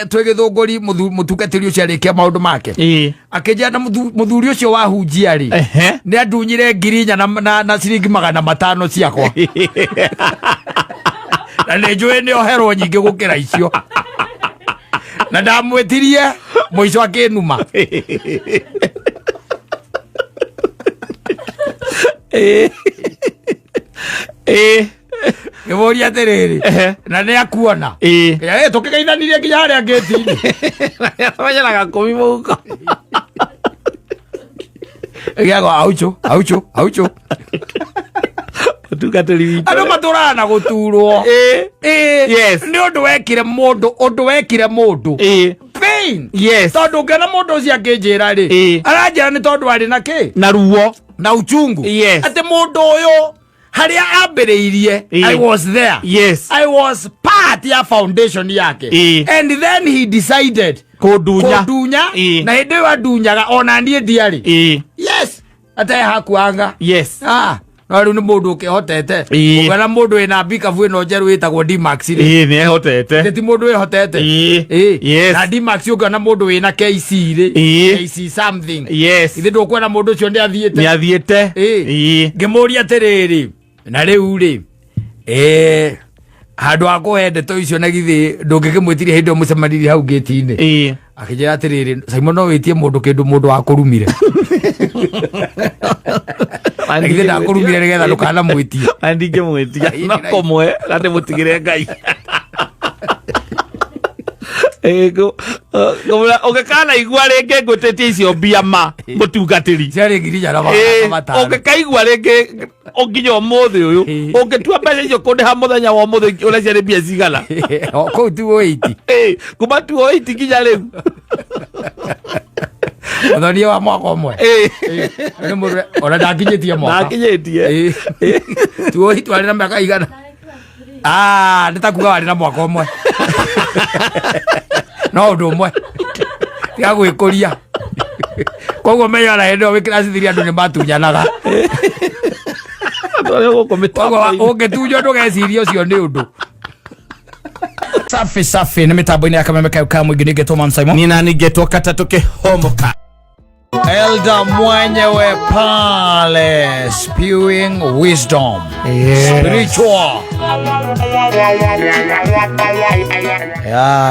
twegithunguri mutukatiri ucio arikia maundu make akija na muthuri ucio wahunjia ri ni andunyire ngirinya na ciringi 500 ciakwa na nejwe ni oherwo nyingi gukira icio na ndamwetirie muico akinuma Gibori atiriri na ni akuona tukigeithanirie nginya haria ngeti-ini wanyaraga 10 muko giago aucho tugatiri ando maturana na guturwo yes ni undu wekire mundu pain yes tondu ngena mundu ucio akinjira ri aranjira ni tondu ari na ki na ruo na uchungu yes ati mundu uyu haria ambiriirie I was there yes I was part ya foundation yake and then he decided kudunya na hindi wa dunyaga ona ndie ndiari yes ate hakuanga yes no riu ni mundu ukihotete ugana mundu ina bikabu ino njeru itagwo D-Max ri ni ehotete ti mundu ehotete yes na D-Max ugana mundu ina KC ri KC something yes ithi ndukwena mundu ucio ndi athiete ngimuria atiriri na riu ri handu akuhe ndeto icio na githi ndungikimwitirie hindi mucemanirie hau gate-ini akijira atiriri Simon no witie mundu kindu mundu akurumire githi ndakurumire nigetha ndukana mwitie andinge mwitia na komwe gate mutigire Ngai ego ogekana igwa renge ngutetie icio biama mutungatiri ciari ngirinya na matano ogekaigwa renge onginya omothe uyu ungetua mbeca icio kundiha muthenya wa muthe ule ciari mbia cigana ko tu 80 kuma tu 80 nginya riu Odonia wa mwaka omwe ni murwe ona ndakinyitie mwaka ndakinyitie tu twari na miaka igana nitakuga wari na mwaka omwe no undu umwe tiga gwikuria koguo menya na hindi wikira cithiria andu ni matunyanaga koguo ungitunyo ndugeciria ucio ni undu safi ni mitambo-ini ya Kameme Kauka mwingi ningetwo Mam Simon nina ningetwo Kata tukihomoka Elder mwenyewe pale spewing wisdom spiritual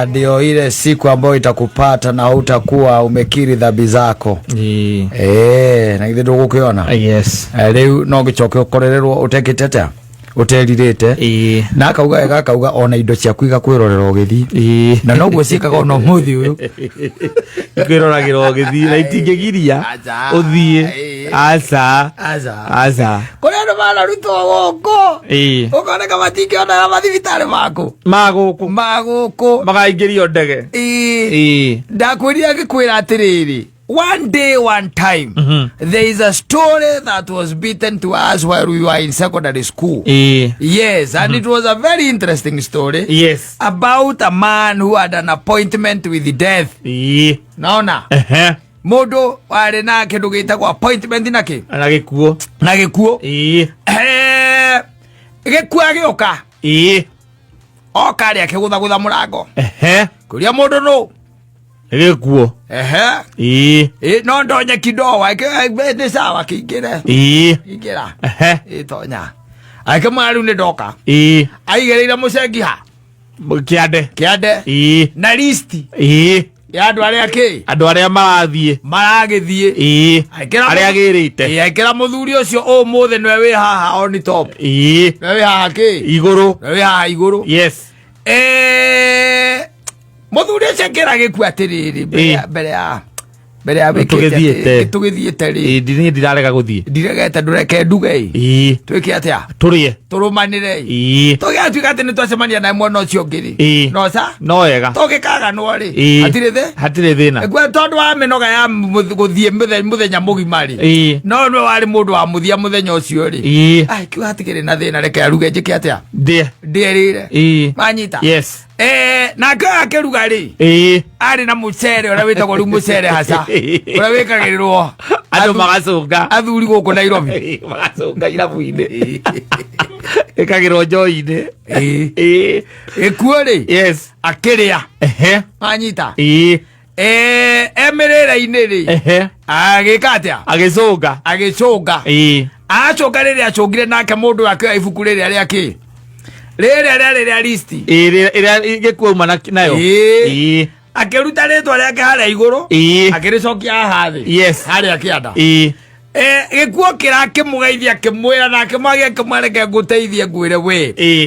ndio ile siku ambayo itakupata na utakuwa umekiri dhambi zako na ithe ndugukiona yes riu no gicoke ukorererwo utekitete uteririte na akauga ona indo cia kuiga kwirorera ugithi na noguo ciikaga ona muthi uyu kwiroragirwo ugithi na itingigiria uthie aza kuria andu mararutwo guko ukoneka matingiona mathibitari maguku magaingirio ndege ndakwiria gikwira atiriri one day, one time, there is a story that was beaten to us while we were in secondary school. Yes, and it was a very interesting story. Yes. About a man who had an appointment with death. Naona? Mundu wari na kindu gitagwo appointment naki? Na gikuo. Gikuo agioka. Oka ri akigutha murango. Kuria mundu no. Gikuo. No ndonye kidogo ni sawa kingire ingira tonya ake mwaru ni ndoka aigereira mucengi ha kiande na listi ya andu aria maragithie aria agirite aikira muthuri ucio umuthe nwe wi haha on top nwe wi haha iguru yes muthuri ucio ngira gikuo atiriri mbere ya tugithiete ri ndirarega guthie ndiregete ndureke nduge twike atia turumanire tugiatuika ati ni twacemania na mwana ucio ngiri no sa no wega tugikaga no ri hatire thina gwe tondu wa minoga ya guthie muthenya mugima ri no nwe wari mundu wa muthia muthenya ucio ri ai kiu hatigire na thina reke aruge njike atia ndierire manyita yes na akeruga ri ari na mucere ora witagwo ru mucere hasa ora wikagirirwo andu magacunga athuri guku Nairobi magacunga irabu-ini ikagirwo njoi-ini ikuo ri yes akiria anyita emirire-ini ri agika atia agicunga acoka riri acungire nake mundu akioya ibuku riri aria ki riri listi gikuuma nayo akiruta ritwa riake haria iguru akiricokia haha thi haria kianda gikuo kirakimugeithia kimwira na kimwagia kimwereke nguteithie ngwire we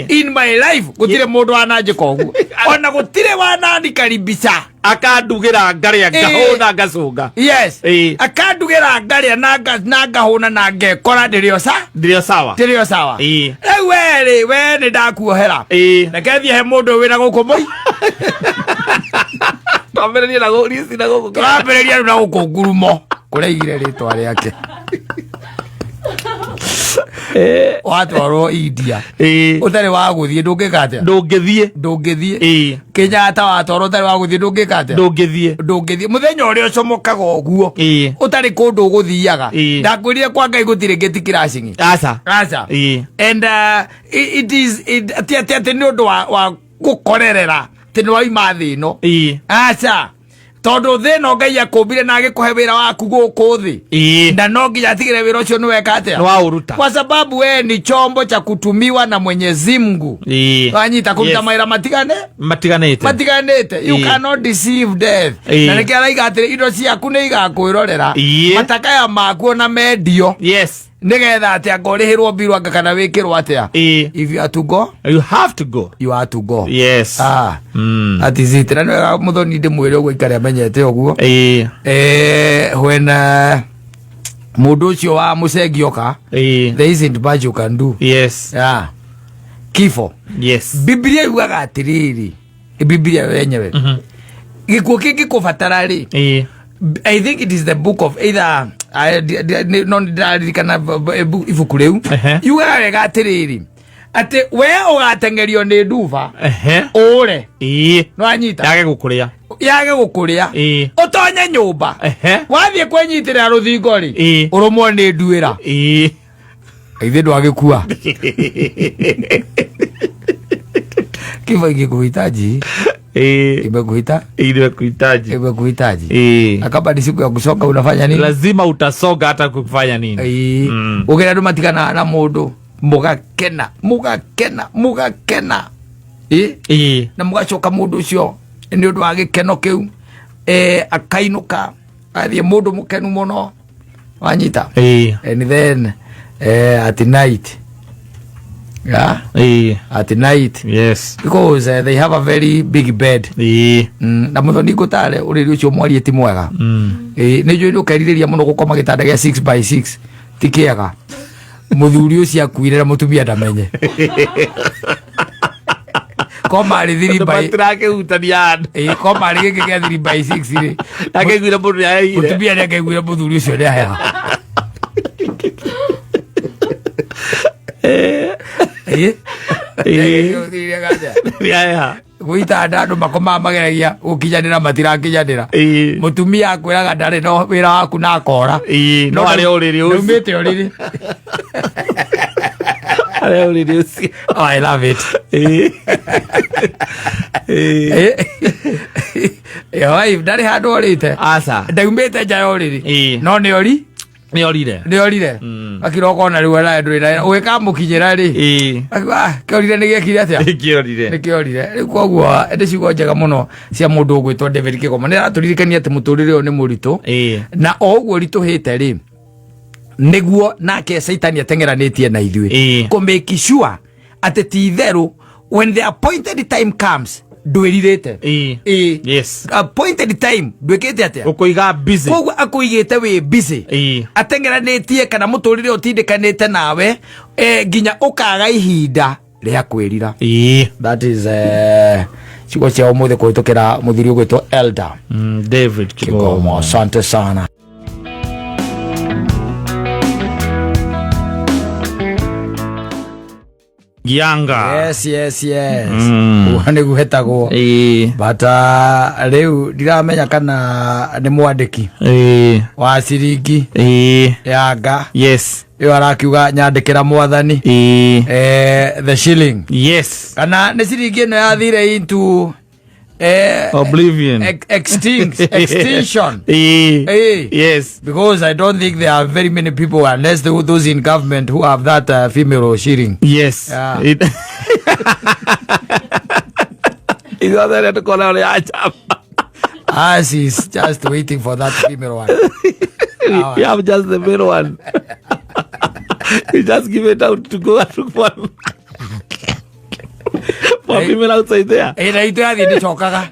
in my life gutire mundu wananjika uguo ona gutire wanandikaribisha akandugira ngaria ngahuna ngacunga yes akandugira ngaria na ngahuna na ngekora ndirio sawa riu we ni ndakuohera rekethie he mundu wina guku moi twambiririe na gurisi na guku twambiririe na guku ngurumo kureigire ritwa riake watwarwo India utari wa guthie ndungikate ndungithie Kenyatta watwarwo utari wa guthie ndungikate ndungithie muthenya uria ucomokaga uguo utari kundu guthiaga ndakwirire kwa Ngai gutire geti crashing aca and it is ati ni undu wa gukorerera ti ni waima thi no aca tondu thino Ngai akumbire na agikuhe wira waku guku thi na no nginya atigire wira ucio ni weka atia ni wauruta kwa sababu we ni chombo cha kutumiwa na Mwenyezi Mungu wanyita kuruta mawira matiganite you cannot deceive death na niki araiga atire indo ciaku ni igakwirorera matakaya maku na mendio nigetha atia ngorihirwo mbiru anga kana wikirwo atia if you are to go you have to go that is it na muthoni ndimwire uguo ikare amenyete uguo when mundu ucio wa mucengi oka there isn't much you can do kifo Biblia yugaga atiriri Biblia wenyewe gikuo kingi kubatara ri I think it is the book of either non ibuku riu yugaga wega atiriri ati we ugatengerio ni nduva ure no anyita yage gukuria utonye nyumba wathie kwenyitira ruthingo ri urumwo ni nduira ithe ndwagikua kifo ingekuhitaji imekuhitaji akaba siku ya kusoka unafanya nini? Lazima utasoga hata kufanya nini. Ukira ndu matikana na mundu mugakena na mugacoka mundu ucio ni undu wa gikeno kiu akainuka athie mundu mukenu muno wanyita and then at night at night because they have a very big bed na muthoni gutare uriri ucio mwari ti mwega ni jo ndo kaririria muno gukoma gitanda gia 6x6 tikiaga muthuri ucio akuire na mutumia ndamenye koma ri 3x koma ri gike 3x6 ri akegwira mundu ya ire mutumia ni akegwira muthuri ucio ni aya gwita andu makoma mageragia gukinyanira matirakinyanira mutumia akwiraga ndari no wira waku na akora no ari uriri ucio umite uriri ari uriri ucio I love it yo wife ndari handu urite aca ndaumite nja uriri no ni ori ni orire akiroko na riu ara ndwira ugika mukinyira ri kiorire ni gekire atia ni kiorire riu koguo ende ciugo njega muno cia mundu ugwitwo David Kigoma ni araturirikania ati muturire uyu ni muritu na oguo rituhite ri niguo nake Satan atengeranitie na ithui ko make sure ati ti theru when the appointed time comes ndwiririte yes appointed time ndwikite atia ukuiga busy koguo akuigite we busy atengeranitie kana muturire utindikanite nawe nginya ukaga ihinda ria kwirira that is ciugo cia umuthe kuhitukira muthiri ugwitwo Elder David Kigoma. Asante sana. Gianga. Yes. Uhane guhetagwo. Bata reu ndiramenya kana ni mwandiki. Wa ciringi. Yanga. Yes. Yo arakiuga nyandikira mwathani. The shilling. Yes. Kana ni ciringi no yathire into oblivion. Extinction. Yes. Because I don't think there are very many people, unless those in government, who have that female shilling. Yes. Yeah. Is that to call out? She's just waiting for that female one. You have just the male one. You just give it out to go and look for female outside there. Na itu yathie ndicokaga.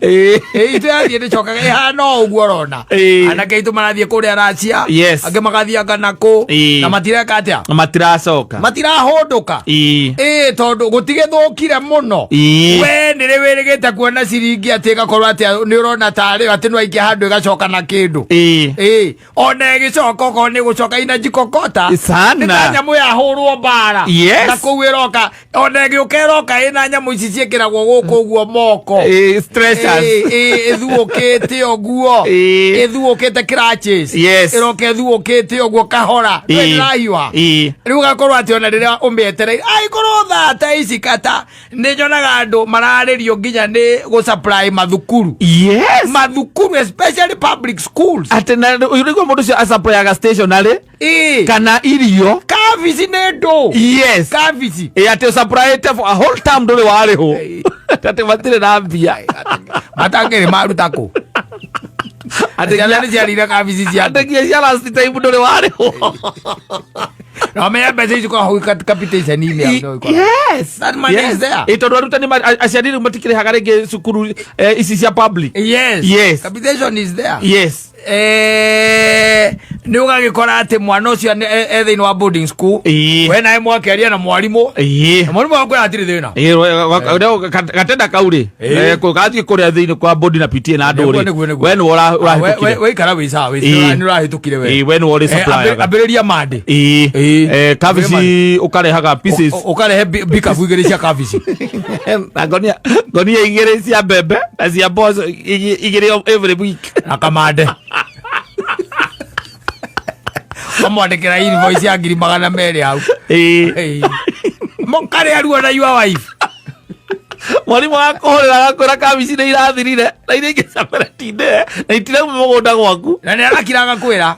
Itu yathie ndicokaga. Ihana uguo rona. Anake itu marathie kuria Russia. Yes. Ange magathia kanako. Na matireka atia. Matiracoka. Matirahondoka. Tondu gutigethukire muno. We nire wirigite kuona ciringi ati gakorwo ati ni urona tari ati no aike handu igacoka na kindu. Ona igicoka ko ni gucoka ina jikokota. Sana. Nyamu ya hurwo bara. Na kuwiroka ona igiukeroka ina nyamu ici ciekiragwo guku guo moko. Stressors. Ethuokete oguo. Ethuokete crutches. Yes. Iroke ethuokete oguo kahora. Ndirahiwa. Riu gakorwo ati ona riria umietere ai korwo thata ici kata ni nyonaga andu mararirio nginya ni go supply mathukuru. Yes. Mathukuru, especially public schools. Ati na urigwo mundu cio supply aga stationary. Kana irio. Kavici ne ndo. Yes. Kavici. Ati supply it for a whole term nduri wariho. Tate matire na mbia. Matangere maruta ko. Ati jana ni jarira kavici cia. Ati kia last time nduri wariho. No me abeze ico ko capitation ile ando ko. Yes. That money is there. Ito ndo rutani aciarire matikire hagarege cukuru ici cia public. Yes. Capitation is there. Yes. Ni ugagikora ati mwana ucio ethe-ini wa boarding school. We nae mwakeria na mwarimu. Na mwarimu wakwe atiri thina. Gatenda kauri. Ko gathi kuria thiini kwa boarding na PTA na anduri. We ni urahitukire. We ikara wica ni urahitukire we. We ni uri supply. Ambiriria mande. Kavici ukarehaga pieces. Ukarehe bika bwigere cia kavici. Gonia igere cia bebe na cia bozo igere every week. Akamande. Amwandikira invoice ya 200,000 hau. Mokare aruo na your wife. Mwarimu akohorera gakora kavici ni irathirire na iringi saparatinde na itire mugunda gwaku na ni arakiraga kwira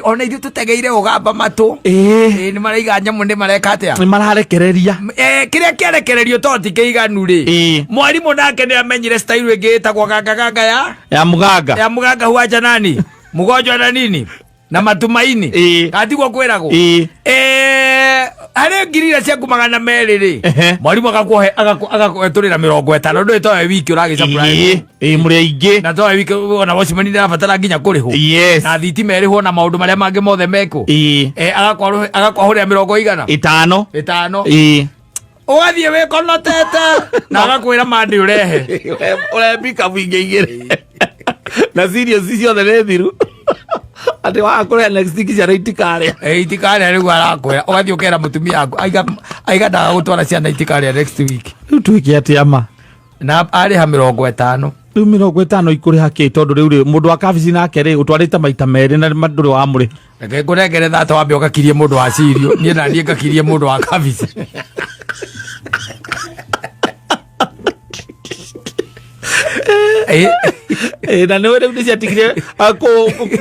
ona ithu tutegeire ugamba matu ni maraiga nyamu ni mareka atia ni mararekereria kiria kiarekererio toti kiiganu ri mwarimu nake ni amenyire style ingi itagwo ganga ya muganga huaja nani mugonjwa na nini na matumaini atigwo kwiragwo hari ngirira cia 200,000 ri mwarimu agakwetulira 50 ndu itoe wiki uragi supply muri aingi na toe wiki ona wacimani na batara nginya kuriho na thitima iriho na maundu maria mangi mothe meko agakwahurira 50 5 ugathie wikonotete na agakwira mandi urehe urembika mwingi igire na serious ciothe ni thiru ati wakore next week cia itikare riu arakwira ugathie ukera mutumia aku aiga ndaga gutwara ciana itikare next week riu twike ati ama na ari ha 50 riu 50 ikuri haki tondu riu mundu wa kavici nake ri utwarite maita meri na nduri wa muri reke ngurengere thata wambe ugakirie mundu wa cirio nie na nie ngakirie mundu wa kavici na ni wele ndisi atikire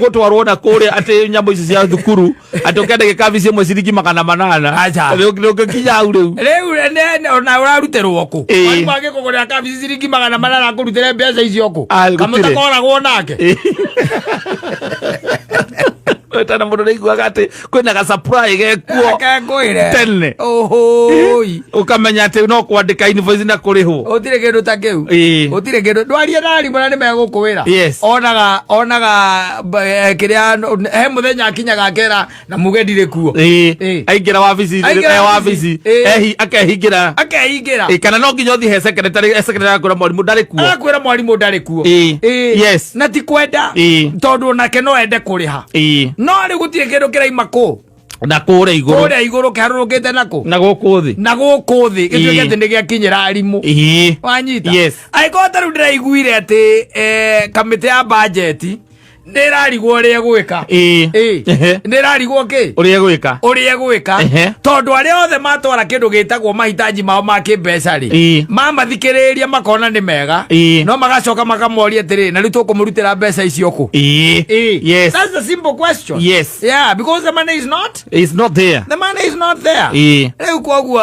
gutwarwo na kuria ati nyambo ici cia thukuru ati ukende gikavici imwe ciringi 800 riu kinya au riu ona uraruterwo ku mwarimu agikugurira kavici ciringi 800 akurutire mbeca icio ku kamutakoragwo nake tana mundu niguaga ati kwina ga supply gekuo tene ukamenya ati no kwandika invoice na kurihwo utire kindu ta kiu utire kindu ndwaria nari mwana ni megukwira onaga kiria he muthenya akinyaga kera na muge ndire kuo aingira wabici akehingira kana no nginya uthi he secretary akura mwarimu ndari kuo akwira mwarimu ndari kuo yes na ti kwenda tondu nake no ende kuriha no ri gutire kindu kiraima ku na kore iguru kiharurukite nako na guku thi gituike ati ni giakinyira arimu wanyita aikota riu ndiraiguire ati kamiti ya budget ndirarigwo uria gwika ndirarigwo ki uria gwika tondu aria othe matwara kindu gitagwo mahitaji mao ma kimbeca ri mamathikiriria makona ni mega no magacoka makamoria atiri na riu tukumurutira mbeca icio ku yes that's the simple question because the money is not there riu koguo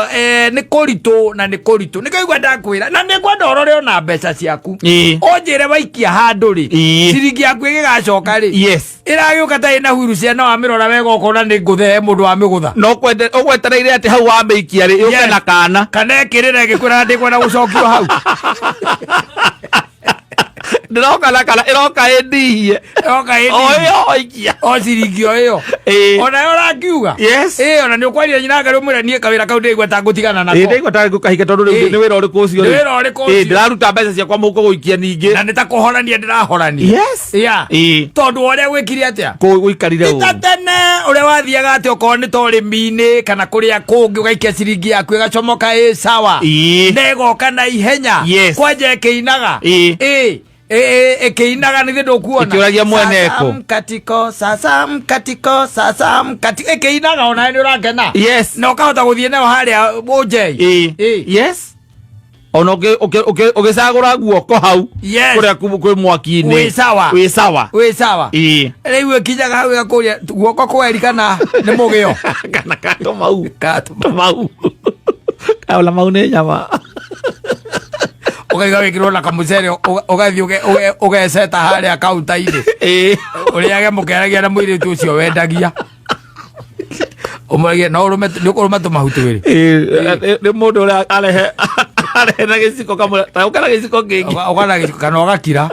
ni kuritu na ni kuritu nikaigua ndakwira na ni kwenda orore ona mbeca ciaku onjire waikia handu ri ciringi yaku igigacoka yes iragiuka ta ina huru ciana wa mirora wega ukona ni nguthe mundu wa migutha no kwende ugwetereire ati hau wa mikia ri yuke na kana ekirire gikwira ndi kwenda gucokio hau ndiroka na kana iroka endihie oyo ikia o ciringi oyo ona yo rakiuga ona ni ukwaria nyina ngari umwira nie kawira kau ndigwa ta ngutigana nako ndigwa ta ngukahika tondu ni wira uriku ucio ndiraruta mbeca ciakwa muko guikia ningi na nitakuhorania ndirahorania tondu uria gwikire atia guikarire tene uria wathiaga ati okorwo ni torimi-ini kana kuria kungi ugaikia ciringi yaku igacomoka sawa negoka na ihenya kwanja ikiinaga ekeinaga ni ndu kuona ikiuragia mweneko sasa mkatiko ekeinaga ona ni urakena na ukahota guthie nayo haria bojei ono ugicagura guoko hau kuria kwi mwaki-ini wi sawa riu ikinyaga hau igakuria guoko kweri kana ni mugio kana katomau kaula mau ni nyama ukaiga wikirwo na kamucere ugathi ugeceta haria kaunta-ini uriage mukeragia na muiritu ucio wendagia umuragia no urume tumahuti wiri ni mundu uria arehe na giciko kamwe ta ukana giciko kingi ukana giciko kana ugakira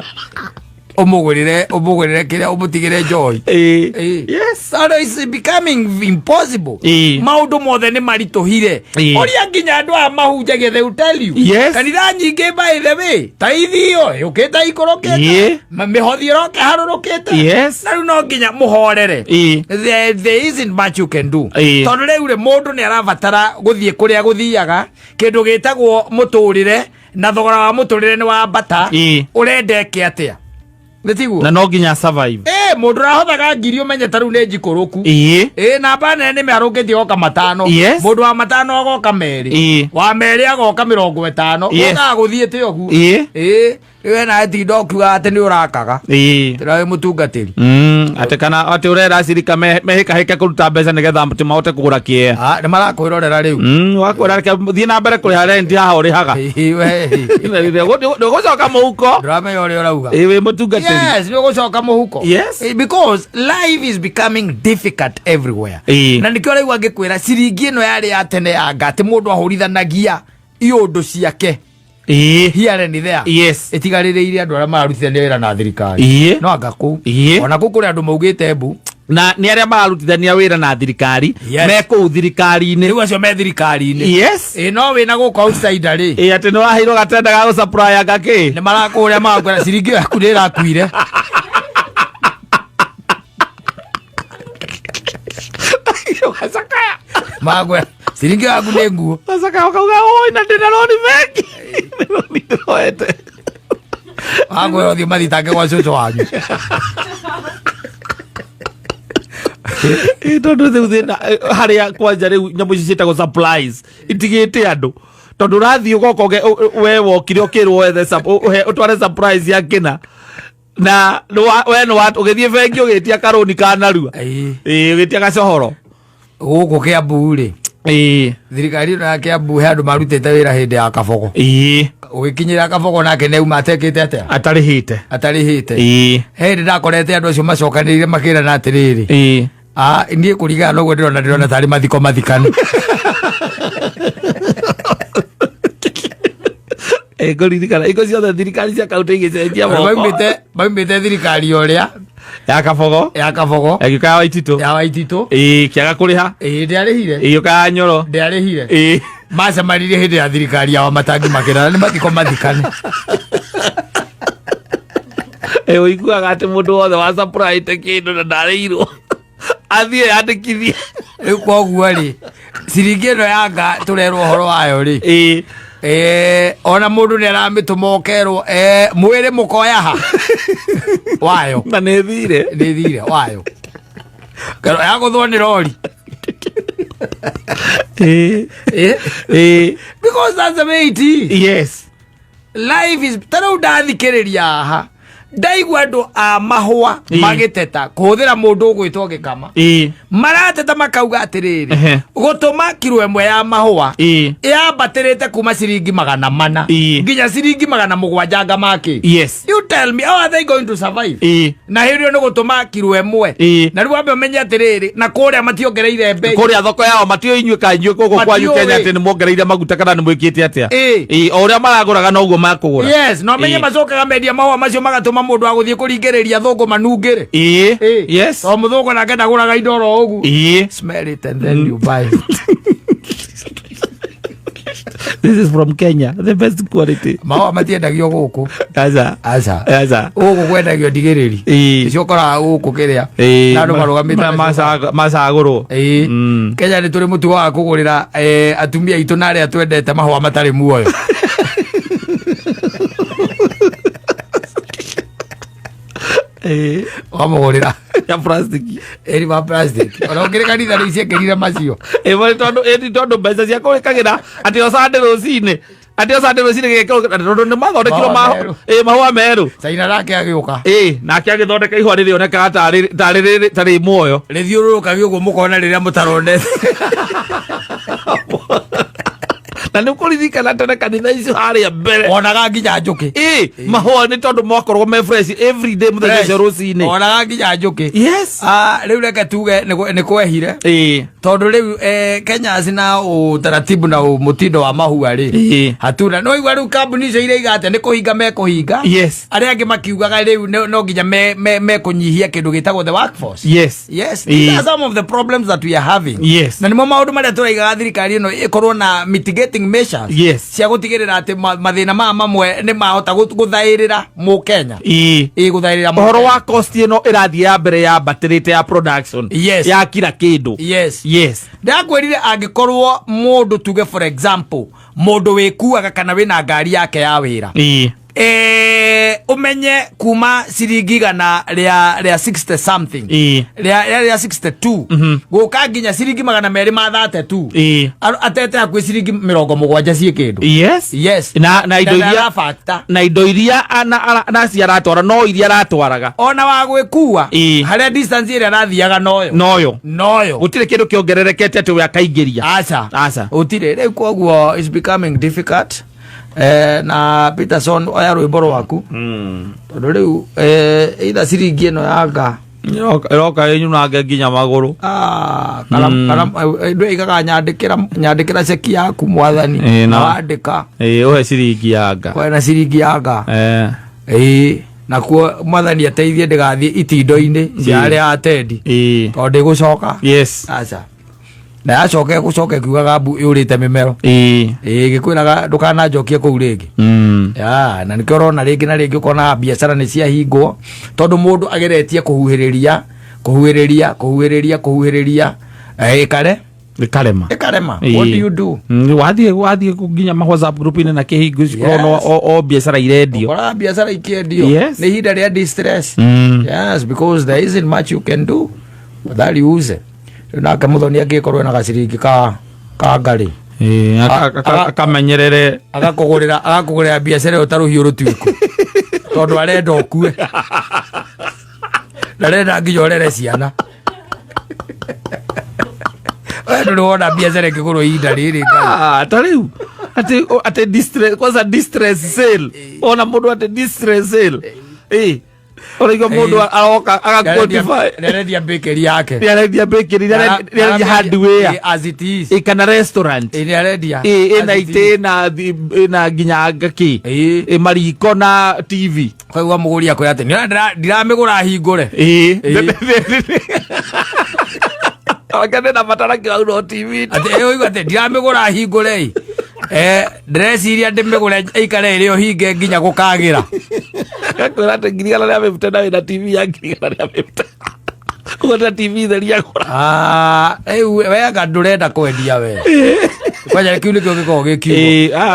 umugurire kiria umutigire joy yes so it's becoming impossible maundu mothe ni marituhire oria nginya andu a mahunjagia they will tell you kanitha nyingi by the way ta ithio yukita ikorokete mihothi roke harurukite na riu no nginya muhorere there isn't much you can do tondu riu ri mundu ni arabatara guthie kuria guthiaga kindu gitagwo muturire na thogora wa muturire ni wa bata urendeke atia na no nginya survive mundu rahothaga ngiri umenye taru ni njikuruku namba nene ni miarungitie oka matano mundu wa matano agoka meri wa meri agoka 50 ukaga guthiite uguo we na tinda ukiuga ati ni urakaga tira mutungatiri ati kana ati urera cirika mehika kuruta mbeca nigetha muti mahote kugura kie ni marakwirorera riu wakwira thie na mbere kuriha rent haha urihaga nigucoka muhuko ndramenya uria urauga we mutungatiri nigucoka muhuko because life is becoming difficult everywhere na nikio raigua ngikwira ciringi ino yari ya tene ya ngati mundu ahurithanagia iundu ciake here and there itigaririire andu aria mararutithania wira na thirikari no anga ku ona ku kuri andu maugite mbu na ni aria mararutithania wira na thirikari me ku thirikari-ini riu acio me thirikari-ini no wina guku outsider ri ati ni waheirwo gatenda ga gusupply agaki ni marakuria makwira ciringi yaku ni irakuire ukacakaya magwe ciringi yaku ni nguo ukacakaya ukauga oi na ndina roni mengi roni ndoete magwe othi mathitange gwa cucu wanyu tondu thiu thina haria kwanja riu nyamu ici cietagwo supplies itigite andu tondu rathi ugoka we wokire ukirwo wethe utware surprise ya kina na we no ugithie bengi ugitia karoni kanarua ugitia gacohoro guku Kiambu ri thirikari ino ya Kiambu he andu marutite wira hindi ya kabogo ugikinyira kabogo nake neuma atekite atia atarihite hindi ndakorete andu acio macokanirire makirana atiriri nie kurigana noguo ndirona tari mathiko mathikane ngoririkana iko ciothe thirikari cia kaunti igicenjia maumite thirikari uria ya kabogo egiuka ya Waititu kiaga kuriha ndiarihire iuka ya Nyoro ndiarihire macemanirie hindi ya thirikari ya Wamatangi makirana ni mathiko mathikane uiguaga ati mundu wothe wa surprise kindu na ndarĩirwo athie andikithie koguo ri ciringi ino yanga turerwo horo wayo ri ona mundu ni aramituma okerwo mwiri mukoya ha wayo na nĩ thire wayo karo yaguthwo ni rori because that's the way it is. Yes, life is tara ndathikiriria ha ndaigua andu a mahua magiteta kuhuthira mundu ugwitwo gikama marateta makauga atiriri gutuma kiro emwe ya mahua yambatirite kuma ciringi 400 nginya ciringi 700 maki. Yes, you tell me how are they going to survive? Na hirio ni gutuma kiro emwe na riu ambe menye atiriri na kuria mationgereire bei kuria thoko yao matio inywe kanjwe koko kwa Kenya ati ni mongereire maguta kana ni mwikite atia o uria maraguraga no uguo makugura. Yes, no menye macokaga mendia mahua macio magatuma mundu aguthie kuringiriria thungu manungire. Yes, o muthungu nake ndaguraga indo ro ugu. Smell it and then you buy it. This is from Kenya, the best quality. Mahua matiendagio guku. Aza ugu kwendagio ndigiriri icio kora guku kiria na andu marugamite macagurwo. Kenya ni turi mutugo wa kugurira atumia itu na aria twendete mahua matari muoyo. Wamugurira ya plastic ma plastic ona ngire kanitha ni ciekerire macio bali tondu mbeca cia kurikagira ati osande rucine geke tondu ni mathondekirwo mahua meru caina nake agiuka nake agithondeka ihua ririoneka tari muoyo rithiururukagia uguo mukona riria mutaronete na nä kå ririkana tene kanitha icio harä mbere onaga nginya njuki mahua nä tondå mwakorwo me fresh every day må thenya cio rå cinä onaga nginya njuki. Rä u reke tuge nä kwehire tondå rä u Kenya cina utaratibu na må tindo wa mahua rä hatuna no igua rä u kambuni icio ireiga atä nä kå hinga mekå hinga arä angä makiugaga rä u no nginya mekå nyihia kä ndå gä tagwo the workforce. These are some of the problems that we are having. Na nä mo maå ndå marä a tå raigaga thirikari ä no ä korwo na mitigating measures cia gutigirira ati mathina mamwe ni mahota guthairira mu Kenya guthairira horo wa cost ino irathie ya mbere ya batirite ya production ya kila kindu. Ndakwirire angikorwo mundu tuge for example mundu wikuaga kana wina ngari yake ya wira umenye kuma ciringi igana ria 60 something ria 62 guka nginya ciringi 232 atete akwi ciringi 70 cie kindu. Na indo iria ana ciaratwara no iria aratwaraga ona wa gwikua haria distance iria arathiaga noyo gutire kindu kiongererekete ati we akaingiria aca utire riu koguo is becoming difficult. Na Peterson oya rwimbo rwaku tondu riu either ciringi ino yanga iroka yenyunange nginya maguru ndu igaga nyandikira ceki yaku mwathani na wandika uhe ciringi yanga kwena ciringi yanga nakuo mwathani ateithie ndigathie itindo-ini cia aria atendi tondu igucoka aca na yacoke gucoke kiugaga mbu yurite mimero gikwiraga ndukana njokie kuu ringi na nikio rona ringi na ringi ukona biacara ni cia hingwo tondu mundu ageretie kuhuhiriria ikarema. What do you do? wathie nginya ma WhatsApp group ine na kihingo cikorono o biacara irendio kora biacara ikiendio ni hinda ria distress. Because there isn't much you can do that use nake muthoni angikorwo na gaciringi ka ngari akamenyerere agakugurira biacara utaruhio rutwiku tondu arenda okue ndarenda nginya orere ciana ndu wona biacara ingigurwo ihinda riri tariu ati distress kwanza distress sale ona mundu ati distress sale Oiga mundu aroka agaquantify neredia bakery yake neredia hardware as it is kana restaurant neredia na nginya ngaki mariko na TV kwa muguri yako yate ndiramigura hingure akane na matara kiauno TV ate oiga ate ndiramigura hingure dress iria ndimigure ikare rio hinge nginya gukagira Kakura te ngirigana ria mefuta na TV ya ngirigana ria mefuta Kuona TV theria kura. Wega ndurenda kwendia we. Kwaja kiu nikio giko gikio.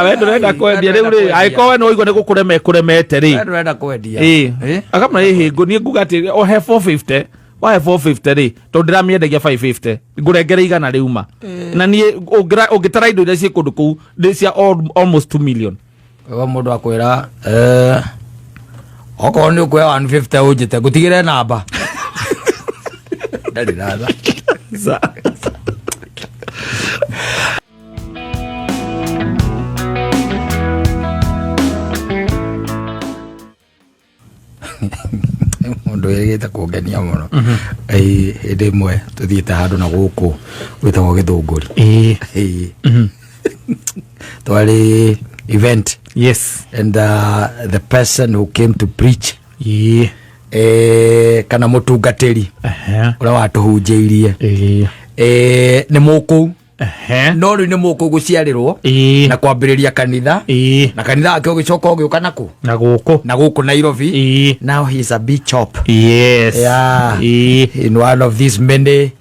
We ndurenda kwendia riu ri aiko we no igwa kuremete ri. We ndurenda kwendia. Akamna hingo ni nguga ati o he 450. Why 450 ri to ndiramiendagia 550 ngurengere igana riuma na ni ungitara indo iria cikundu kuu cia almost 2 million wa mundu akwira oko ni ukwe 150 ujite gutigire namba ndari nada mundu yegeta kugenia muno indi mwe tuthiite handu na guku gwitagwo Githunguri twari event. Yes. And the person who came to preach kana mutungatiri ura watuhunjiirie ni muku no ri ni muku guciarirwo na kwambiriria kanitha na kanitha ake ugicoka ugiuka naku na guku Nairobi. Now he is a bishop. Yes. Yeah. In one of these many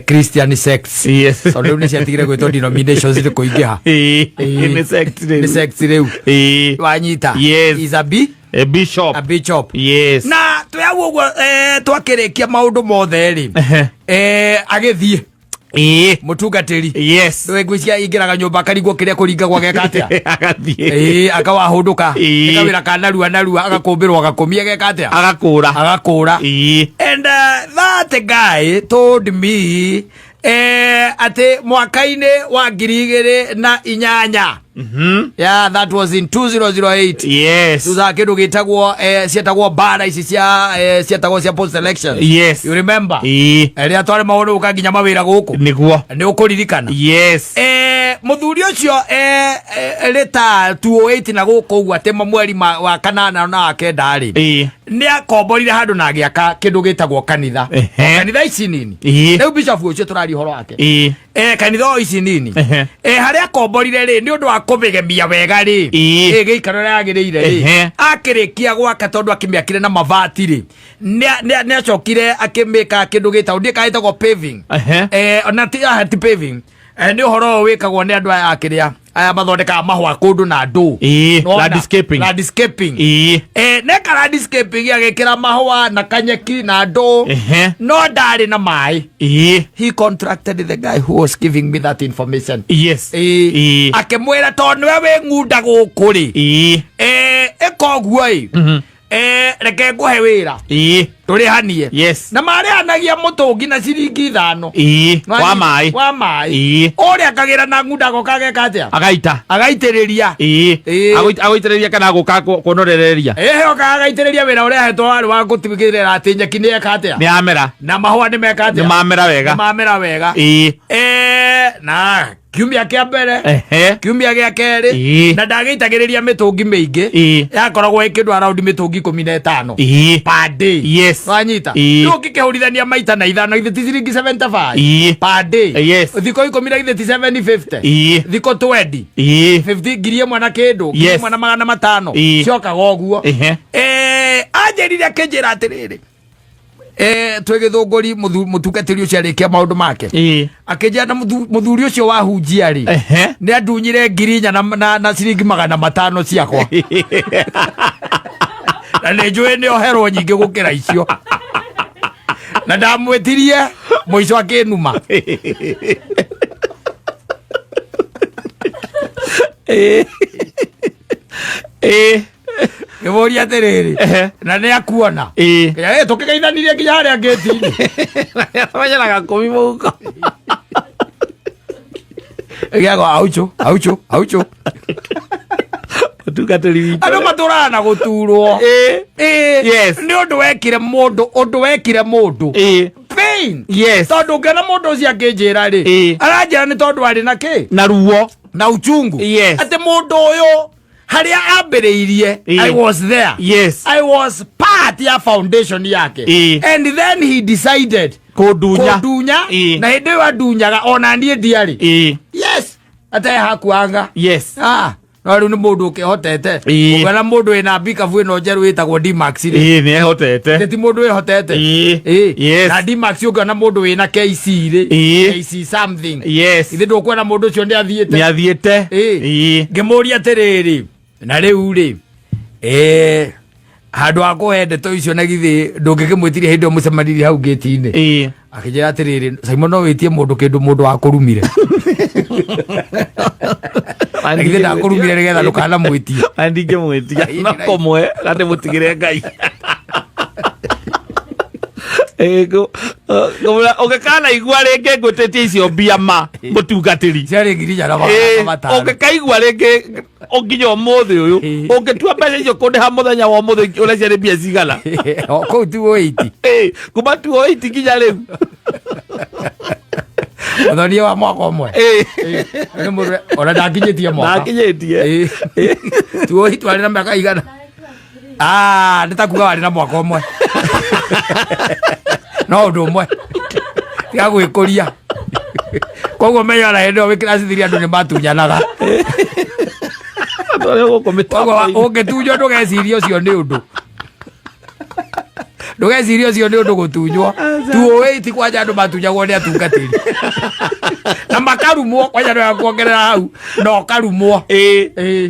Christian sects. Yes. So leo ni ciatigire gwitwo denominations ri kuingiha ni sect reu wanyita. Yes. Is a bishop. Yes. Na tuyaguo twakirikia maundu mothe ri agithie mutungatiri. Yes. Ndu ngwiciria ingiraga nyumba akarigwo kiria kuringa gwake katia agathie akawahunduka ikawira kanarua agakumbirwo agakumia gekatia agakura. And that guy told me ate mwakaine wa 2008. Yeah, that was in 2008. Yes. Tuza kindu gitagwo cietagwo bara ici cietagwo cia post election. Yes. You remember? Ria tware maundu ukaginya mawira guku niguo ni ukuririkana. Yes. Muthuri ucio leta 208 na guku ugu atema mweri wa kanana na kenda ri ni akomborire handu na agiaka kindu gitagwo kanitha. Kanitha ici nini riu bishop ucio turari horo wake kanitha ici nini haria akomborire ri ni undu wa kubigemia wega ri giikaro yagirire ri akirikia gwaka tondu akimiakire na mavati ri ni acokire akimika kindu gitagwo ndikaitagwo paving ona ti paving ni horo wikagwo ni andu aya akiria aya mathondeka mahwa kundu na ndu landscaping neka landscaping agikira mahwa na kanyeki na ndu no ndari na mai. He contracted the guy who was giving me that information. Yes. Akimwira tondu we ngunda gukuri ekoguo reke nguhe wira turihanie. Yes. Na marihanagia mutungi na ciringi 5 wa mai uria akagira na ngunda goka gekatia agaitiriria agoitiriria kana goka kunorereria oka agaitiriria wira uria hetwo wari wa gutigirira ati nyeki ni ekatia ni amera na mahua ni mekatia ni mamera wega na kiumia kia mbere kiumia gia keri na ndagitagiriria mitungi mingi yakoragwo ikindu around mitungi 15 per day. Yes. Wanyita riu kikehurithania maita na ithano ithe ciringi 75 per day. Yes. Thiko 10 ithe 750 thiko 20 50 ngiri imwe na kindu ngiri imwe na 500 ciokaga uguo anjirire kinjira atiriri twe Githunguri mutungatiri ucio arikia maundu make akinjana muthuri ucio wahunjia ri ni andunyire ngiri na ciringi 500 ciakwa na ni njui ni oherwo nyingi gukira icio na ndamwetirie muico akinuma Gibori atiriri na ni akuona tukigeithanirie nginya haria ngeti-ini wanyaraga 10 muko giago aucho tugatiri andu maturana na guturwo yes ni undu wekire mundu pain. Yes. Tondu ngena mundu ucio akinjira ri aranjira ni tondu ari na ki na ruo na uchungu. Yes. Ati mundu uyu haria ambiriirie I was there. Yes. I was part ya foundation yake and then he decided kudunya na hindi wa dunyaga ona ndie ndiari. Yes. Ate hakuanga. Yes. no riu ni mundu ukihotete ugana mundu ina bikabu ino njeru witagwo D-Max ri ni ehotete ti mundu ehotete yes na D-Max ugana mundu wina KC ri KC something yes ithe ndukwena mundu ucio ni athiete ngimuria atiriri na riu ri handu akuhe ndeto icio na githi ndungikimwitirie hindi mucemanirie hau gate-ini akijira atiriri Simon no witie mundu kindu mundu wa kurumire githi ndakurumire nigetha ndukana mwitie andinge mwitia no komwe gate mutigire Ngai ego ogekana igwa renge ngwetetie icio biama mutungatiri ciari ngirija na matano ogekaigwa renge onginya umuthi uyu ungetua mbeca icio kundiha muthenya wa umuthi ule ciari mbia cigana ko tu 8 kuma tu 8 nginya riu Othoni wa mwaka umwe ni mundu ona ndakinyitie mwaka ndakinyitie tu 8 wari na miaka igana nitakuga wari na mwaka umwe no undu umwe tiga gwikuria koguo menya na hindi wi class 3 andu ni matunyanaga ungetunywo ndugeciria ucio ni undu ndugeciria ucio ni undu gutunywo 208 kwanja andu matunyagwo ni atungatiri na makarumwo kwanja ndo yakuongerera hau no karumwo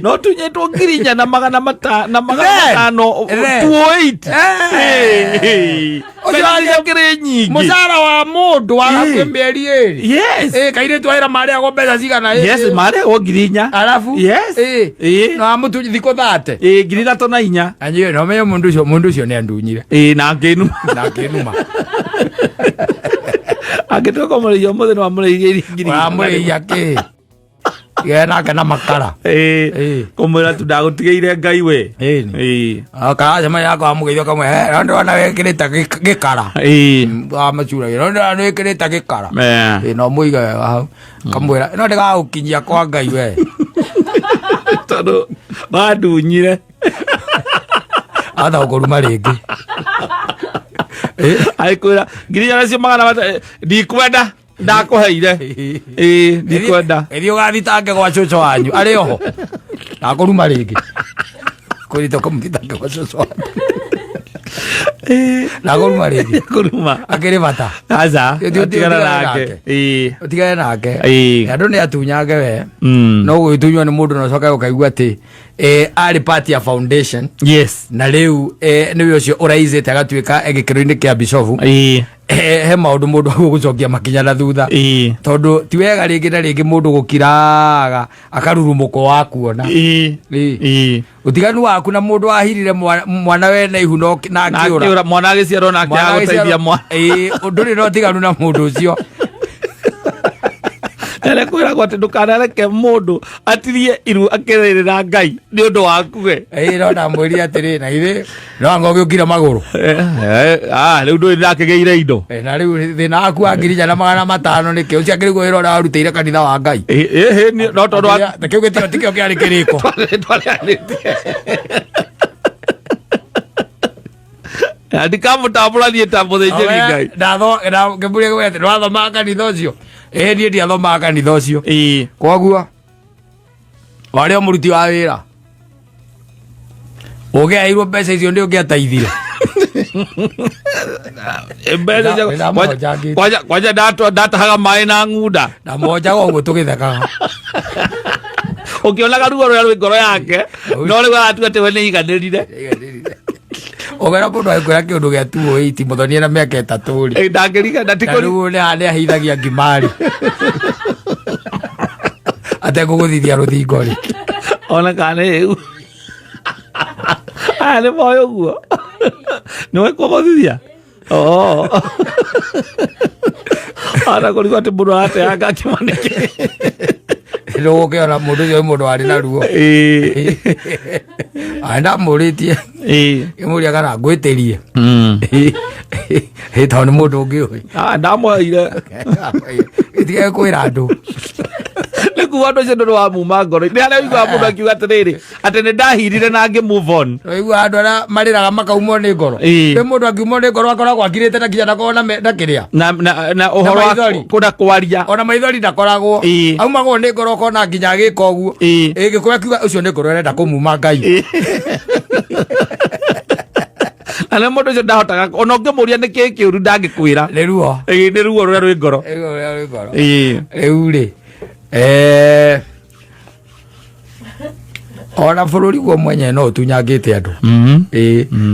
no tunyetwo ngirinya na magana matano 208 oyo ngiri nyingi musara wa mundu wa mieri iri yes kaire twahira mari ago mbeca cigana yes mari ago ngirinya alafu yes no amutu thiko 30 ngiri 3 na 4 anyi no menyo mundu ucio ni andunyire na nginu agitoka muri muthi no amuririe ngiri amuriria ki yena kana makara kumwira tu ndagutigeire Ngai we akaja maya yako amugeithio kamwe ndo ana wekirita gikara amachuragira ndo ana wekirita gikara no muiga hau kamwira no ndiga ukinyia kwa Ngai we tondu wandunyire atha ukoruma ringi aikwira ngiri nacio magana ndikwenda ndakuheire ndikwenda ithio gathitange gwa cucu wanyu ari oho ndakuruma ringi kurito kumuthitange gwa cucu wanyu ndakuruma ringi kuruma akiri bata aza utigana nake andu ni atunyange we no gwitunywo ni mundu no coka ukaigua ati ari part ya foundation yes na riu niwe ucio uraizite agatuika egikiro-ini kia bishofu he maundu mundu gucokia makinya na thutha tondu ti wega ringi na ringi mundu gukiraga akarurumuko wa kuona utiganu waku na mundu wahirire mwana we na ihu no na akiura mwana agiciarwo na akiaguteithia mwana nduri no tiganu na mundu ucio ele kwiragwo ati ndukanareke mundu atirie iru akirira Ngai ni undu waku we no ndamwĩrire atĩrĩ na ithe no anga ũgĩũkire magũrũ rĩu ndũrĩ ndakĩgĩire indo na rĩu thĩna waku wa 4,500 nĩkĩ ũcio akĩrĩguo wĩra ũrĩa warutĩire kanitha wa Ngai no tondũ kĩu gĩtio tikĩo kĩarĩ kĩrĩko ndikamũtambũranie ta mũthĩnjĩri Ngai ngĩmũria atĩ nĩwathomaga kanitha ũcio niĩ ndiathomaga kanitha ũcio koguo warĩ o mũruti wa wĩra ũgĩairwo mbeca icio nĩ ũngĩateithire kwanja ndatahaga maĩ na ng'unda na monjaga ũguo tũgĩthekaga ũkĩonaga ruo rũrĩa rwĩ ngoro yake no rĩu aratuga atĩ we nĩ iganĩrire ogera mundu akwira kiundu gia 208 muthonie na miaka 3 ri ndangirigana tiko riu ni ahithagia ngimari ate kuguthithia ruthingo ri ona kana riu ni moyo guo no kuguthithia ara kurigwo ati mundu ateanga kimanike ukiona mundu ucio mundu wari na ruo ndamuritie imuria kana ngwitirie tondu ni mundu ungi ui ndamwaire itige kwira andu Leku watu ndo wa mumangoro ni ala igwa mundu akiuga atiriri ati ni ndahirire na ngi move on igwa andu ara mariraga makaumwo ni ngoro pe mundu akiumwo ni ngoro akoragwo akirite na kinya ndakona na kiria na uhoro kuna kwaria ona maithori ndakoragwo aumagwo ni ngoro kona nginya gika uguo gikuya kiuga ucio ni ngoro arenda kumuma Ngai ale mundu ucio ndahotaga ona ungimuria ni kiki uru ndangikwira ni ruo ni ruo ruria rwi ngoro riu ri ona bururi guo mwenye no tunyangite andu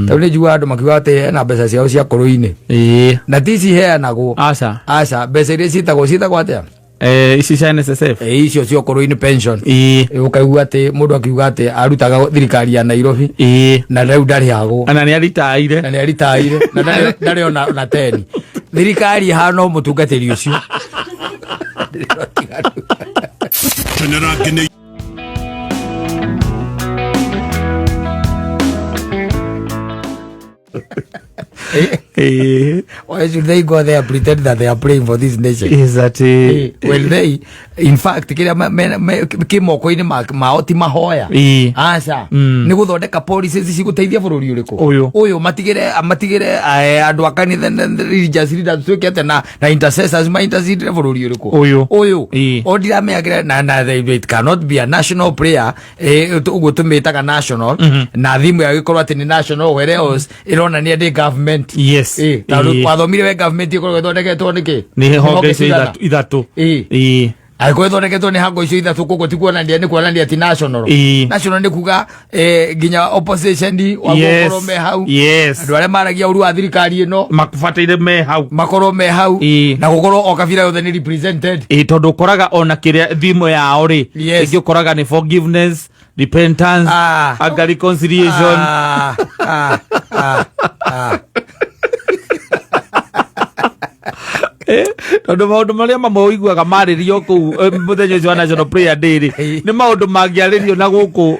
tau ni njua andu makiuga ati hena mbeca ciao cia kuru-ini na tici heanagwo aca mbeca iria citagwo atia ici cia NSSF icio cio kuru-ini pension ukaigua ati mundu akiuga ati arutaga thirikari ya Nairobi na riu ndariagwo na ni aritaire na ndari ona 10 thirikari hano mutungatiri ucio why should they go there pretend that they are praying for this nation? Is that well they in fact kira kimoko-ini mao ti mahoya aca ni guthondeka policies ciguteithia bururi uriku uyu matigire andu akanitha religious leaders tuke ate na intercessors ma intercede bururi uriku uyu ondiramenyagira na they cannot be a national prayer uguo tumitaga national na thimu yagikorwo ati ni national where else irona ni ndi government taru kwathomire we government ikorwo ithondeketwo niki ni honge ithatu aiko ithondeketwo ni hango icio ithatu kuko tikuonania ni kuonania ati national ni kuga nginya opposition di wakorwo me hau andu aria maragia uru wa thirikari ino makubateire me hau makorwo me hau na gukorwo o kabira yothe ni represented tondu koraga ona kiria thimo yao ri ingi koraga ni forgiveness, repentance, and reconciliation tondu maundu maria mamoiguaga maririo kuu muthenya ucio wa National Prayer Day ni maundu mangiaririo na guku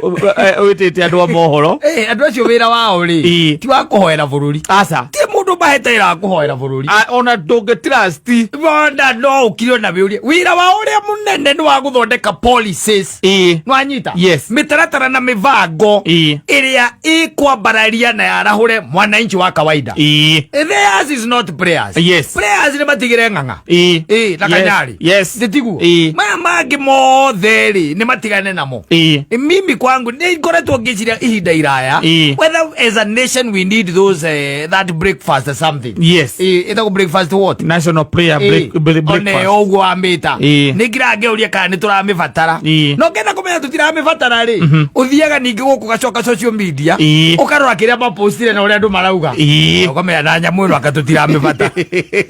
witite andu a mohoro andu acio wira wao ri ti wa kuhoera bururi aca ti mundu mahetaira kuhoera bururi ona ndungi trust bonda no ukirio na biuria wira wao uria munene ni wa guthondeka policies nwanyita mitaratara na mivango iria ikwambararia na yarahure mwananchi wa kawaida theirs is not prayers prayers ni matigire nganga na kanyari nditigu maya mangi mothe ri ni matigane namo mimi kwangu ni ngoretwo ngiciria ihinda iraya whether as a nation we need those that breakfast or something itago breakfast what national prayer breakfast one oguo amita ni ngirangeuria kana ni turamibatara no kenda kumenya tutiramibatara ri uthiaga ningi guku gacoka social media ukarora kiria mapostire na uria andu marauga ukamenya na nyamu ino akatutiramibata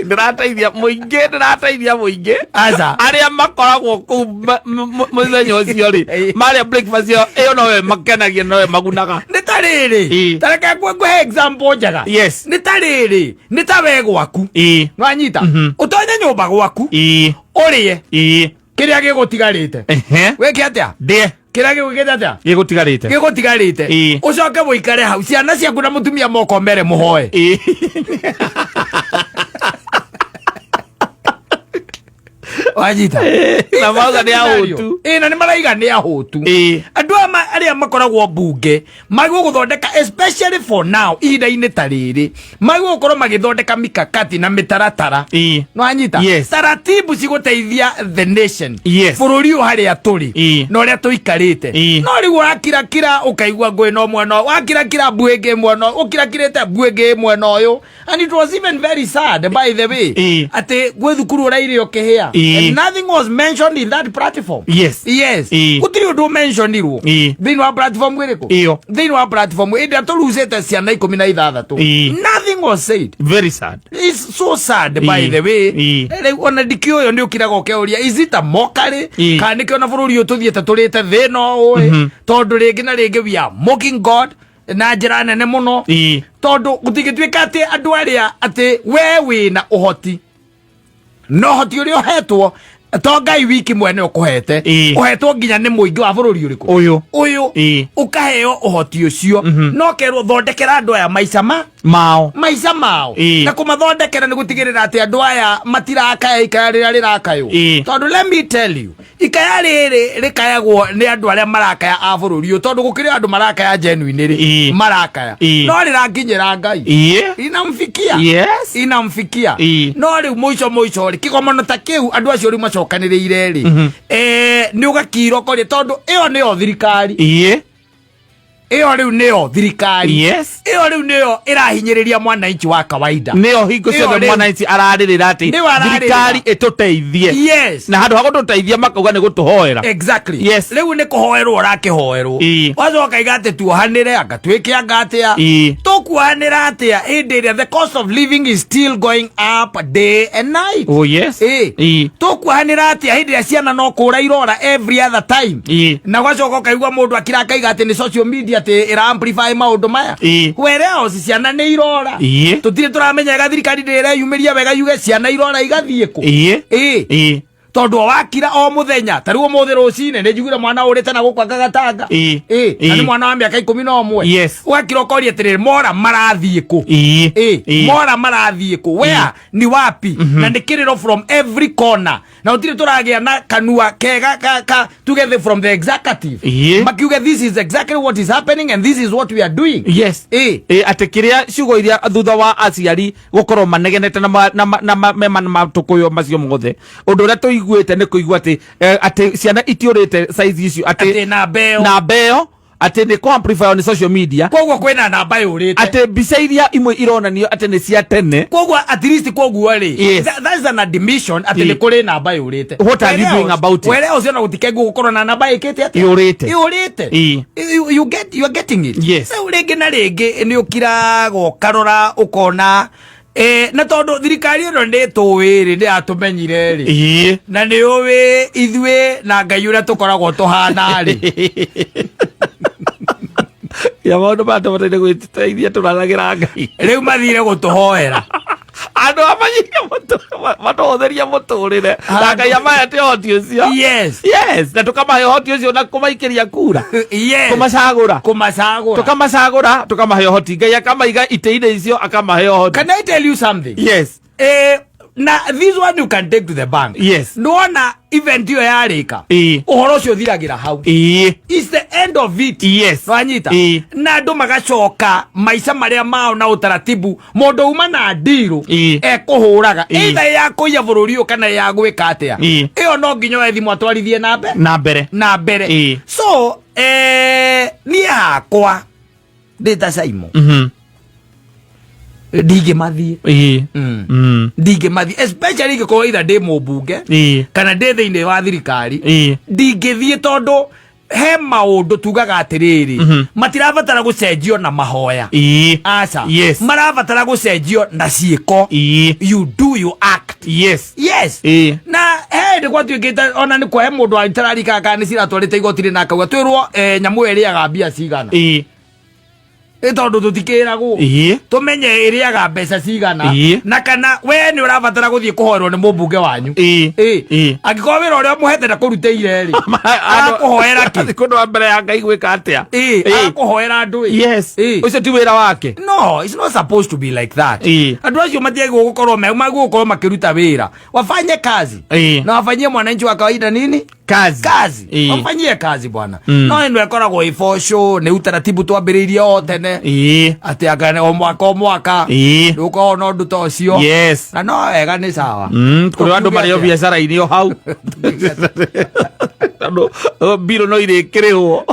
ndirateithia muingi aca aria makoragwo ku muthenya ucio ri maria breakfast iyo nowe makenagia nowe magunaga ni tariri tareke ngwe example njega ni tariri ni tawe gwaku nwanyita utonye nyumba gwaku urie kiria gigutigarite weke atia kiria gigutigarite ucoke muikare hau ciana ciaku na mutumia moko mbere muhoe wajita na mauga ni ahutu na ni maraiga ni ahutu andu aria makoragwo mbunge magwo guthondeka especially for now ihinda-ini tariri magwo gukorwo magithondeka mikakati na mitaratara no anyita taratibu ciguteithia the nation bururi u haria turi no ria tuikarite no riu wakirakira ukaigua ngwe no mwena wakirakira mbwege mwena ukirakirite mbwege mwena uyu and it was even very sad by the way ati gwe thukuru urairio kihia and nothing was mentioned in that platform gutiri undu mentioned irwo thini wa platform gwiriku thini wa platform ida tuluzete ciana 16 nothing was said. Very sad. It's so sad by the way ona dikio yo ndi ukiraga ukeuria is it a mockery kana kiona bururi ututhiete turite thino oi tondu ringi na ringi we are mocking God na njira nene muno tondu gutigitwika ati andu aria ati we wina uhoti no hoti uri uhetwo to Ngai wiki mwene ukuhete uhetwo nginya ni muingi wa bururi uriku uyu ukaheo uhoti ucio no kerwo thondekera andu aya maica mao na kumathondekera ni gutigirira ati andu aya matirakaya ikaya riria rirakayo tondu let me tell you ikaya riri rikayagwo ni andu aria marakaya a bururi tondu gukiri andu marakaya genuine ri marakaya no riranginyira Ngai inamfikia inamfikia no ri muico ri kigomono ta kiu andu acio ri macokaniriire ri ni ugakiro kori tondu iyo ni o thirikari iyo riu nio thirikari iyo riu nio irahinyiriria mwananchi wa kawaida nio hingo ciothe mwananchi araririra ati thirikari ituteithie na handu ha gututeithia makauga ni gutuhoera riu ni kuhoerwo rakihoerwo wacoka igate tuohanire anga twike anga atia tukuhanira atia hindi iria the cost of living is still going up day and night tukuhanira atia hindi iria ciana no kura irora every other time na wacoka ukaigua mundu akiraka igate ni social media te ira amplify maundu maya where else ciana ni irora tutire turamenya gathirikari ndire yumiria wega yuge ciana irora igathie ku tondu wakira o muthenya tariwo muthi rucine ni njugire mwana urite na gukwa gagatanga ani mwana wa miaka 11 wakira kori atire mora marathie ku mora marathie ku where ni wapi na ndikiriro from every corner na utire turagia na kanua kega ka together from the executive makiuge this is exactly what is happening and this is what we are doing atekiria ciugo iria thutha wa aciari gukorwo manegenete na matukuyo macio mothe undu ria tuiguite ni kuigua ati ciana itiurite size icio ati na beo ati ni ko amplify on social media koguo kwena namba yurite ati bica iria imwe ironanio ati ni cia tene koguo at least koguo ri that is an admission ati ni kuri namba yurite what are you doing about it where else no gutikengu gukorwo na namba ikite ati yurite you are getting it so rege na rege ni ukira gokarora ukona na tondu thirikari ino ndi tuwiri ndi atumenyire ri na ni uwi ithwe na Ngai uria tukoragwo tuhana ri ya maundu matomateire gwiteithia turanagira Ngai riu mathire gutuhoera andu amanyire matutheria muturire na Ngai amaya te hoti ucio na tukamahe hoti ucio na kumaikiria kura kumasagura tukamahe hoti Ngai akamaiga ite-ine icio akamahe hoti. Can I tell you something? Na this one you can take to the bank. Nuona event yo yarika uhoro cio thiragira hau is the end of it. Wanyita na andu magacoka maica maria mao na utaratibu mundu uma na ndiru kuhuraga either ya kuya bururi kana ya gwika atia iyo no nginya wethi mwatwarithie na mbere so ni hakwa ndita Saimo dige mathie dige mathie especially ko either de mubunge kana de thine wa thirikari dige thie tondu he maundu tugaga atiriri matirabatara gucenjio na mahoya aca marabatara gucenjio na ciiko you do you act na he ndi gwatuikite ona ni kwa he mundu atararika kana ni ciratwarite igotire na kauga twirwo nyamu eriaga mbia cigana tondu tutikiragwo tumenye iriaga mbeca cigana na kana we ni urabatara guthie kuhoerwo ni mumbunge wanyu angikorwo wira uria muhete na kurute ri akuhoera ki kundu wa mbere ya Ngai gwika atia akuhoera andu ucio ti wira wake. No, it's not supposed to be like that. Andu acio matiagwo gukorwo gukorwo makiruta wira wafanye kazi na wafanyie mwananchi wa kawaida nini kazi wafanyie kazi bwana no ndio ekoragwo ifosho ni utaratibu twambiriirie o tene ati agane o mwaka nduko no ndu tocio na no wega ni sawa kuri andu mario biashara ini o hau biro no irikirihwo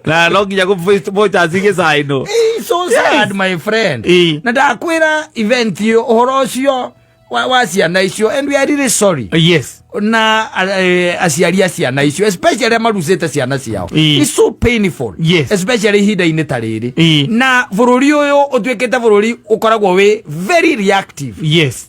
na no nginya ku Facebook asige saino so sad my friend na ndakwira event yo uhoro ucio wa ciana icio and we are really sorry na aciaria ciana icio especially marusete ciana ciao it's so painful especially hinda-ini ta riri na bururi uyu utwikite bururi ukoragwo we very reactive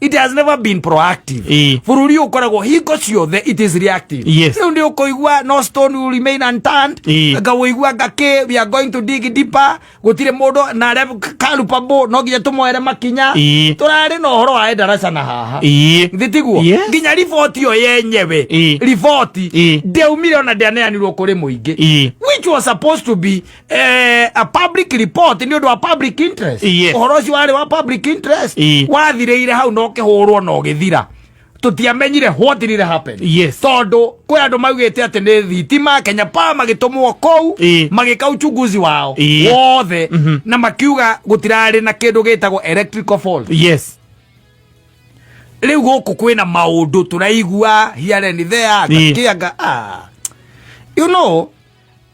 it has never been proactive bururi ukoragwo hingo ciothe it is reactive riu ndi ukuigua no stone will remain unturned ngawigua ngaki we are going to dig deeper gutire mundu na aria culpable no nginya tumoere makinya turari no horo wa darasa na haha thitiguo nginya report yo yenyewe report deumire ona ndianeanirwo kuri muingi which was supposed to be a public report ni undu wa public interest uhoro ucio wari wa public interest wathireire hau no kihurwo no githira tutiamenyire what did happen. Yes. Tondu kwe andu maugite ati ni thitima Kenya Power magitumwo kou magika uchunguzi wao wothe na makiuga gutirari na kindu gitagwo electrical fault. Yes. Riu guku kwina maundu turaigua here and there kianga you know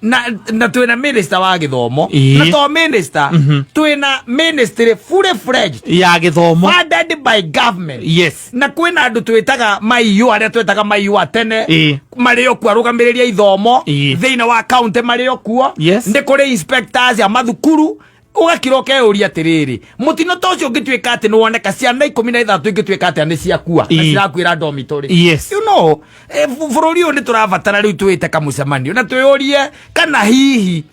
na twina minister wa githomo na to minister twina ministry fully fledged ya githomo funded by government. Yes. Na kwina andu twitaga maiyo aria twitaga maiyo atene mario kwa rugambiriria ithomo thiina wa county mario kuo ndi kuri inspectors ya mathukuru ugakiroke uria tiriri mutino tocio ngitwika ati no woneka ciana 13 ngitwika ati ani ciakua na cirakwira dormitory. Yes. You know bururi uyu ni turabatara riu twite kamucemanio na twiurie kana hihi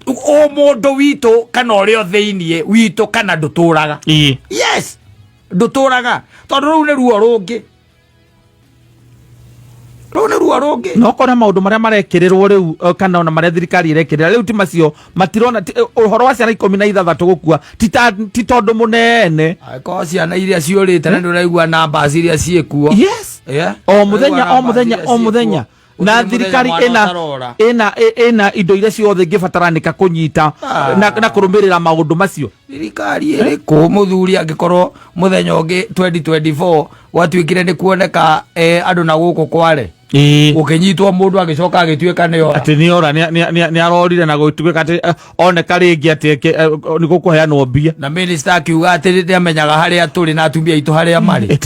o mundu witu kana urio thiinie witu kana nduturaga. Yes, nduturaga tondu riu ni ruo rungi no kona maundu maria marekerirwo riu kana ona maria thirikari irekirira riu ti macio matirona uhoro wa ciana 13 gukua ti tondu munene ko ciana iria ciurite na nduraigua namba iria ciekuo. Yes. Yeah. O muthenya na thirikari ina indo iria ciothe ngibataranика kunyita na kurumirira maundu macio. Thirikari iri ku muthuri angikorwo muthenya ungi 2024 watwikire ni kuoneka andu na guku kware ukinyitwo mundu agicoka agitwika ni ora ati ni ora ni arorire na gutwika ati oneka ringi ati ni gukuheanwo mbia na minister akiuga ati ndi amenyaga haria turi na atumia itu haria mari.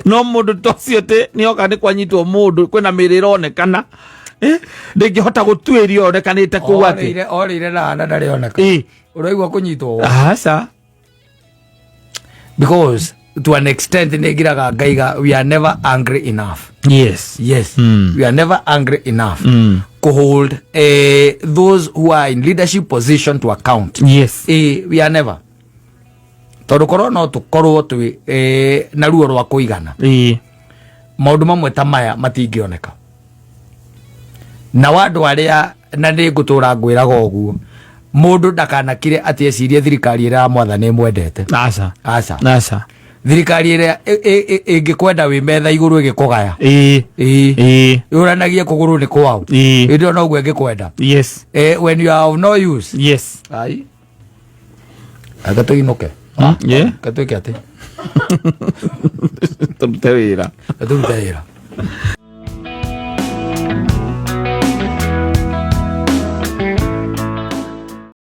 No mundu tocio te ni oka ni kwanyitwo mundu kwina miriro onekana ndingihota gutwirio onekanite ku ati orire na ndari oneka uraigwa kunyitwo asa because to an extent negiraga ngaiga we are never angry enough. Yes. We are never angry enough to hold those who are in leadership position to account. Yes. We are never tondu korwo no tukorwo twi na ruo rwa kuigana maundu mamwe ta maya matingioneka na wandu aria na ndi ngutura ngwiraga uguo mundu ndakanakire ati ecirie thirikari ira mwathani mwendete. Aca thirikari ira ingikwenda wi metha iguru igikugaya yuranagie kuguru ni kwao ndio no gwe ngikwenda. Yes. When you are of no use. Yes. Ai agatoinoke katuike ati turute wira